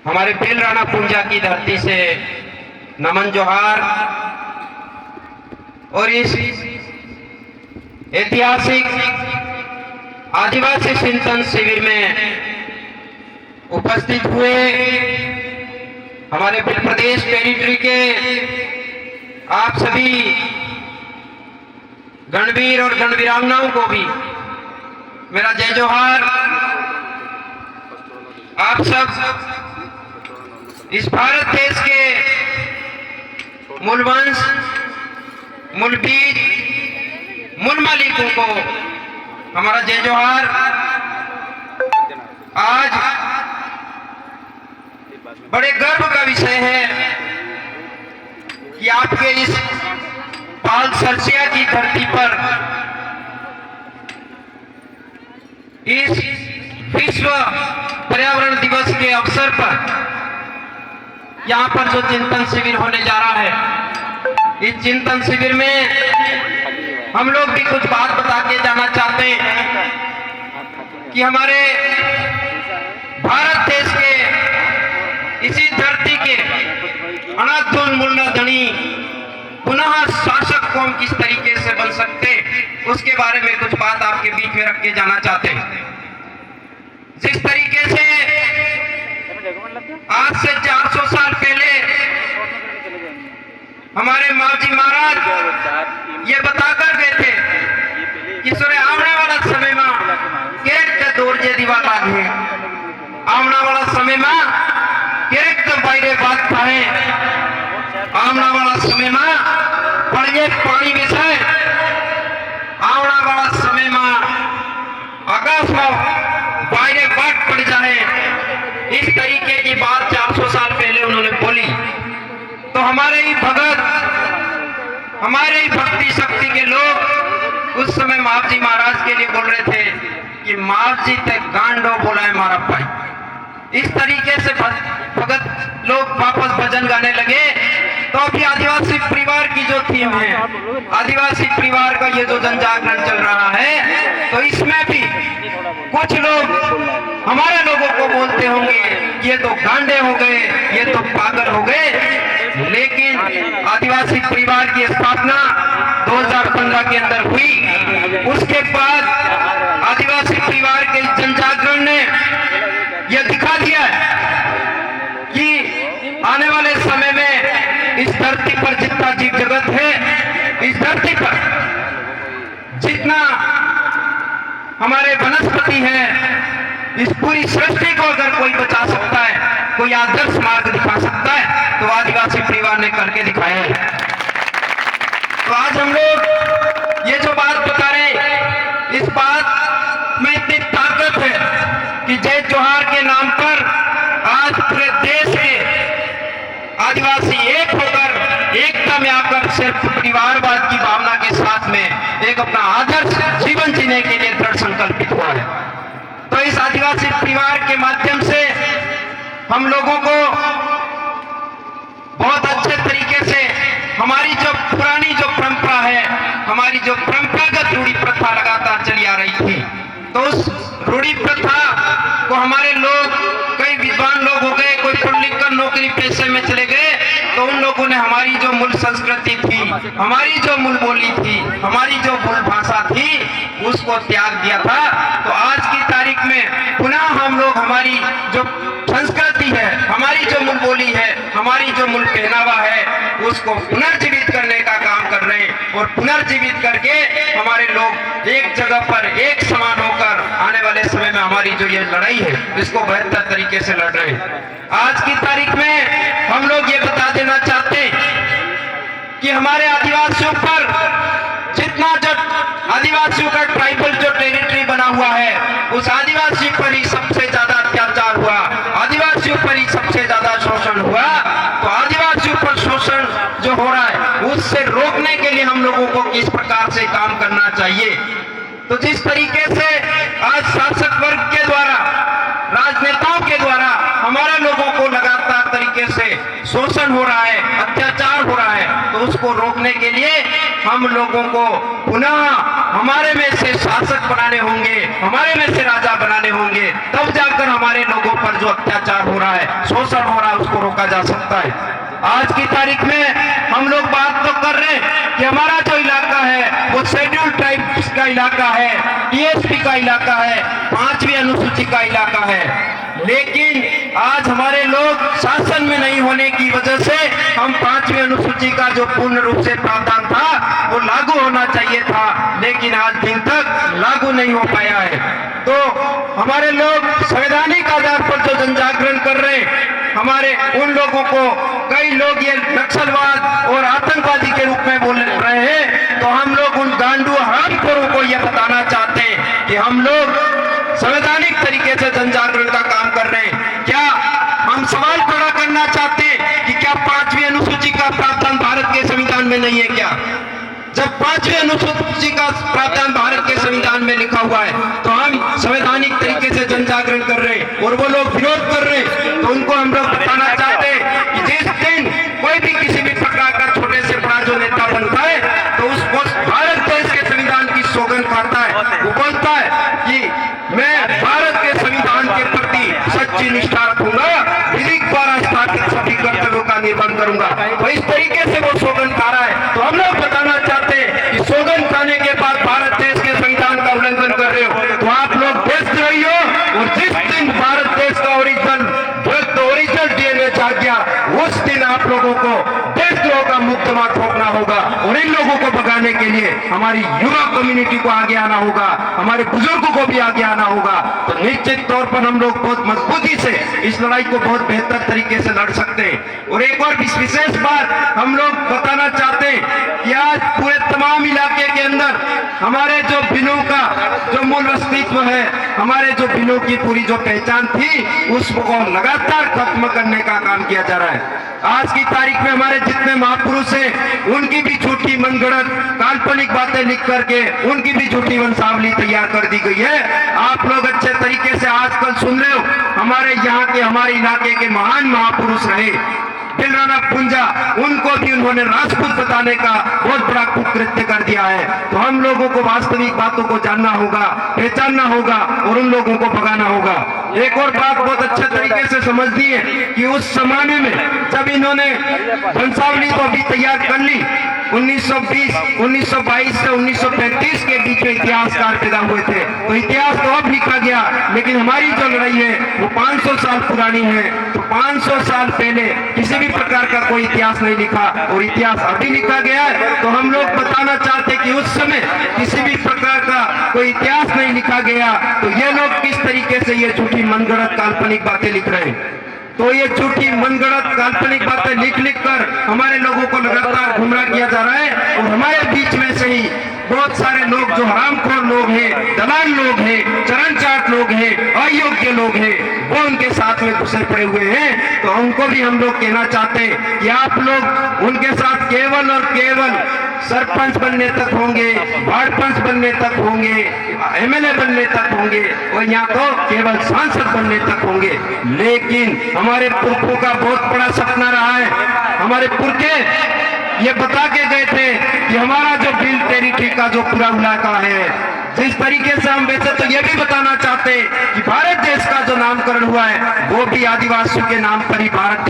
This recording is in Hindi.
हमारे बेल राणा पूंजा की धरती से नमन जोहार। और इस ऐतिहासिक आदिवासी चिंतन शिविर में उपस्थित हुए हमारे प्रदेश टेरिटरी के आप सभी गणवीर और गणवीरांगनाओं को भी मेरा जय जोहार। आप सब इस भारत देश के मूलवंश, मूल बीज, मूल मालिकों को हमारा जय जोहार। आज बड़े गर्व का विषय है कि आपके इस पाल सरसिया की धरती पर इस विश्व पर्यावरण दिवस के अवसर पर यहाँ पर जो चिंतन शिविर होने जा रहा है, इस चिंतन शिविर में हम लोग भी कुछ बात बता के जाना चाहते हैं कि हमारे भारत देश के इसी धरती के अनाथोन मुल्ला धनी पुनः शासक कौन किस तरीके से बन सकते, उसके बारे में कुछ बात आपके बीच में रख के जाना चाहते हैं। जिस तरीके से आज से 400 साल पहले हमारे मावजी महाराज ये बताकर गए थे कि सूर्य आने वाला समय में केरक दौर जे दीवा लागे, आने वाला समय में केरक बाहरे बात पाए, आने वाला समय में पड़े पानी विषय, आने वाला समय में आकाश में बाहरे बात पड़ जाए, इस तरीके की बात 400 साल पहले उन्होंने बोली। तो हमारे ही भगत, हमारे ही भक्ति शक्ति के लोग उस समय मावजी महाराज के लिए बोल रहे थे कि मावजी ते गांडो बोला है मारा भाई। इस तरीके से भगत लोग वापस भजन गाने लगे। तो अभी आदिवासी परिवार की जो थीम है, आदिवासी परिवार का ये जो जन जागरण चल रहा है, तो इसमें भी कुछ लोग हमारे लोगों को बोलते होंगे ये तो गांडे हो गए, ये तो पागल हो गए। लेकिन आदिवासी परिवार की स्थापना 2015 के अंदर हुई। उसके बाद आदिवासी परिवार के जन जागरण ने यह दिखा दिया कि आने वाले समय में इस धरती पर जितना जीव जगत है, इस धरती पर जितना हमारे वनस्पति है, इस पूरी सृष्टि को अगर कोई बचा सकता है, कोई आदर्श मार्ग दिखा सकता है, तो आदिवासी परिवार ने करके दिखाया है। तो आज हम लोग ये जो बात बता रहे, इस बात में इतनी ताकत है कि जय जोहार के नाम पर आज पूरे देश के आदिवासी एक होकर, एकता में आकर सिर्फ परिवारवाद की भावना के साथ में एक अपना आदर्श जीवन जीने के लिए दृढ़ संकल्पित हुआ है। तो इस आदिवासी परिवार के माध्यम से हम लोगों को बहुत अच्छे तरीके से हमारी जो पुरानी जो परंपरा है, हमारी जो परंपरागत रूढ़ी प्रथा लगातार चली आ रही थी, तो उस रूढ़ी प्रथा को हमारे लोग, कई विद्वान लोग हो गए, कोई पढ़ लिख कर नौकरी पेशे में चले गए, तो उन लोगों ने हमारी जो मूल संस्कृति थी, हमारी जो मूल बोली थी, हमारी जो मूल भाषा थी, उसको त्याग दिया था। तो आज की तारीख में पुनः हम लोग हमारी जो संस्कृति है, हमारी जो मूल बोली है, हमारी जो मूल पहनावा है, उसको पुनर्जीवित करने का काम कर रहे हैं। और पुनर्जीवित करके हमारे लोग एक जगह पर एक समान होकर आने वाले समय में हमारी जो ये लड़ाई है, इसको बेहतर तरीके से लड़ रहे हैं। आज की तारीख में हम लोग ये बता देना चाहते हैं कि हमारे आदिवासियों पर जितना जो आदिवासियों का ट्राइबल जो टेरिटरी बना हुआ है, उस आदिवासी पर ही सबसे ज्यादा अत्याचार हुआ, आदिवासियों पर ही सबसे ज्यादा शोषण हुआ। तो आदिवासियों पर शोषण जो हो रहा है, उससे रोकने के लिए हम लोगों को किस प्रकार से काम करना चाहिए। तो जिस तरीके से आज शासक वर्ग के द्वारा, राजनेताओं के द्वारा हमारे लोगों को लगातार तरीके से शोषण हो रहा है, अत्याचार हो रहा है, तो उसको रोकने करने के लिए हम लोगों को पुनः हमारे में से शासक बनाने होंगे, हमारे में से राजा बनाने होंगे, तब जाकर हमारे लोगों पर जो अत्याचार हो रहा है, शोषण हो रहा है, उसको रोका जा सकता है। आज की तारीख में हम लोग बात तो कर रहे हैं कि हमारा जो इलाका है वो शेड्यूल ट्राइब्स का इलाका है, टीएसपी का इलाका है, 5वीं अनुसूची का इलाका है, लेकिन आज हमारे लोग शासन में नहीं होने की वजह से हम 5वीं अनुसूची का जो पूर्ण रूप से प्रावधान था वो लागू होना चाहिए था, लेकिन आज दिन तक लागू नहीं हो पाया है। तो हमारे लोग संवैधानिक आधार पर जो जन जागरण कर रहे हैं, हमारे उन लोगों को कई लोग ये नक्सलवाद और आतंकवादी के रूप में बोल रहे हैं, तो हम लोग उन गांडू हरामखोरों को यह बताना चाहते हैं कि हम लोग संवैधानिक तरीके से जन जागरण का काम कर रहे हैं। क्या हम सवाल खड़ा करना चाहते हैं कि क्या 5वीं अनुसूची का प्रावधान भारत के संविधान में नहीं है क्या? जब 5वीं अनुसूची का प्रावधान भारत के संविधान में लिखा हुआ है, तो हम संवैधानिक तरीके से जन जागरण कर रहे हैं और वो लोग विरोध कर रहे हैं, तो उनको हम लोग बताना चाहते हैं कि जिस दिन कोई भी किसी भी प्रकार का छोटे से बड़ा जो नेता बनता है, तो उसको भारत देश के संविधान की सौगंध खाता है, वो बोलता है कि मैं भारत के संविधान के प्रति सच्ची निष्ठा रखूंगा, विधि द्वारा स्थापित सभी कर्तव्यों का निर्वहन करूंगा। तो इस तरीके से वो सौगंध खा रहा है, तो हम लोग बताना चाहते हैं कि सौगंध खाने के बाद भारत देश के संविधान का उल्लंघन कर रहे हो, तो आप लोग देशद्रोही हो, और जिस दिन भारत देश का ओरिजिनल डीएनए जाग गया, उस दिन आप लोगों को देशद्रोह का मुकदमा ठोकना होगा, और इन लोगों को भगाने के लिए हमारी युवा कम्युनिटी को आगे आना होगा, हमारे बुजुर्गों को भी आगे आना होगा। तो निश्चित तौर पर हम लोग बहुत मजबूती से इस लड़ाई को बहुत बेहतर तरीके से लड़ सकते हैं। और एक और विशेष बात हम लोग बताना चाहते हैं कि आज पूरे तमाम इलाके के अंदर हमारे जो बिलों का जो मूल अस्तित्व है, हमारे जो बिलों की पूरी जो पहचान थी, उसको लगातार खत्म करने का काम किया जा रहा है। आज की तारीख में हमारे जितने महापुरुष हैं, उनकी भी झूठी मनगढ़ंत काल्पनिक बातें लिख करके उनकी भी झूठी वंशावली तैयार कर दी गई है। आप लोग अच्छे तरीके से आजकल सुन रहे हो, हमारे यहाँ के हमारे इलाके के महान महापुरुष रहे बिलराना पुंजा, उनको भी उन्होंने राजपूत बताने का बहुत बड़ा कुकृत्य कर दिया है। तो हम लोगों को वास्तविक बातों को जानना होगा, पहचानना होगा और उन लोगों को भगाना होगा। एक और बात बहुत अच्छे तरीके से समझनी है कि उस जमाने में जब इन्होंने वंशावली तो अभी तैयार कर ली, 1920, 1922 से 1935 के बीच में इतिहासकार पैदा हुए थे, तो इतिहास तो अब लिखा गया, लेकिन हमारी जो लड़ाई है वो 500 साल पुरानी है। तो 500 साल पहले किसी भी प्रकार का कोई इतिहास नहीं लिखा, और इतिहास अभी लिखा गया है। तो हम लोग बताना चाहते कि उस समय किसी भी प्रकार का कोई इतिहास नहीं लिखा गया, तो ये लोग किस तरीके से ये झूठी मनगढ़ंत काल्पनिक बातें लिख रहे हैं। तो ये झूठी मनगढ़ंत काल्पनिक बातें लिख लिख कर हमारे लोगों को लगातार गुमराह किया जा रहा है, और हमारे बीच में से ही बहुत सारे लोग जो हरामखोर लोग हैं, दलाल लोग हैं, चरण चाट लोग हैं, अयोग्य लोग हैं, वो उनके साथ में घुसे पड़े हुए हैं। तो उनको भी हम लोग कहना चाहते हैं कि आप लोग उनके साथ केवल और केवल सरपंच बनने तक होंगे, वार्ड पंच बनने तक होंगे, एमएलए बनने तक होंगे, और यहाँ तो केवल सांसद बनने तक होंगे। लेकिन हमारे पुरखों का बहुत बड़ा सपना रहा है, हमारे पुरखे ये बता के गए थे कि हमारा जो बिल टेरिटरी का जो पूरा इलाका है, जिस तरीके से हम वैसे तो ये भी बताना चाहते हैं कि भारत देश का जो नामकरण हुआ है वो भी आदिवासियों के नाम पर ही भारत